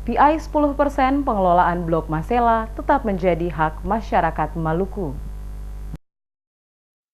PI 10% pengelolaan Blok Masela tetap menjadi hak masyarakat Maluku.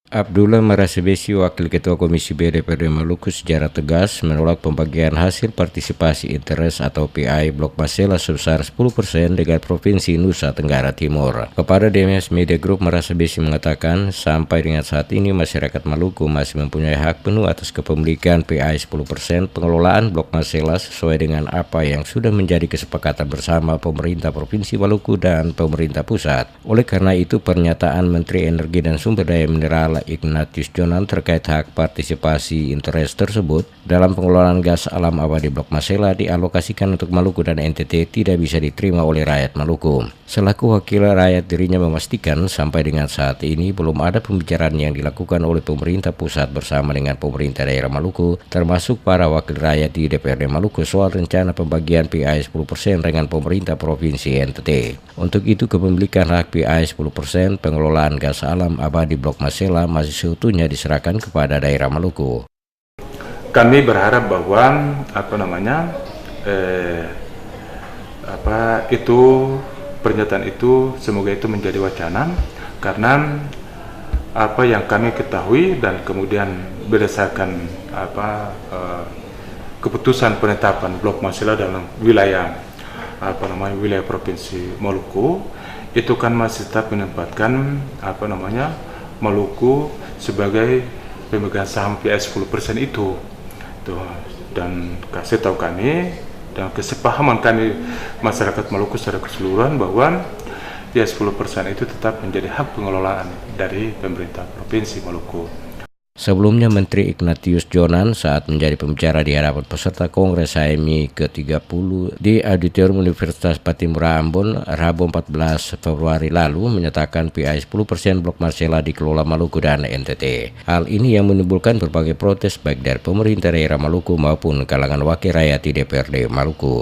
Abdullah Marasebesi, Wakil Ketua Komisi B DPRD Maluku, secara tegas menolak pembagian hasil partisipasi interest atau PI Blok Masela sebesar 10% dengan Provinsi Nusa Tenggara Timur. Kepada DMS Media Group, Marasebesi mengatakan sampai dengan saat ini masyarakat Maluku masih mempunyai hak penuh atas kepemilikan PI 10% pengelolaan Blok Masela sesuai dengan apa yang sudah menjadi kesepakatan bersama pemerintah Provinsi Maluku dan pemerintah pusat. Oleh karena itu, pernyataan Menteri Energi dan Sumber Daya Mineral Ignatius Jonan terkait hak partisipasi interest tersebut dalam pengelolaan gas alam abadi Blok Masela dialokasikan untuk Maluku dan NTT tidak bisa diterima oleh rakyat Maluku. Selaku wakil rakyat, dirinya memastikan sampai dengan saat ini belum ada pembicaraan yang dilakukan oleh pemerintah pusat bersama dengan pemerintah daerah Maluku, termasuk para wakil rakyat di DPRD Maluku soal rencana pembagian PI 10% dengan pemerintah Provinsi NTT. Untuk itu, kepemilikan hak PI 10% pengelolaan gas alam abadi Blok Masela masih seutuhnya diserahkan kepada daerah Maluku. Kami berharap bahwa pernyataan itu semoga itu menjadi wacana, karena apa yang kami ketahui dan kemudian berdasarkan keputusan penetapan Blok Masela dalam wilayah wilayah Provinsi Maluku itu kan masih tetap menempatkan Maluku sebagai pemegang saham PI 10% itu. Dan kasih tahu kami dan kesepahaman kami masyarakat Maluku secara keseluruhan bahwa PI 10% itu tetap menjadi hak pengelolaan dari pemerintah Provinsi Maluku. Sebelumnya, Menteri Ignatius Jonan saat menjadi pembicara di hadapan peserta Kongres HMI ke-30 di Auditorium Universitas Patimura Ambon, Rabu 14 Februari lalu menyatakan PI 10% Blok Masela dikelola Maluku dan NTT. Hal ini yang menimbulkan berbagai protes baik dari pemerintah daerah Maluku maupun kalangan wakil rakyat di DPRD Maluku.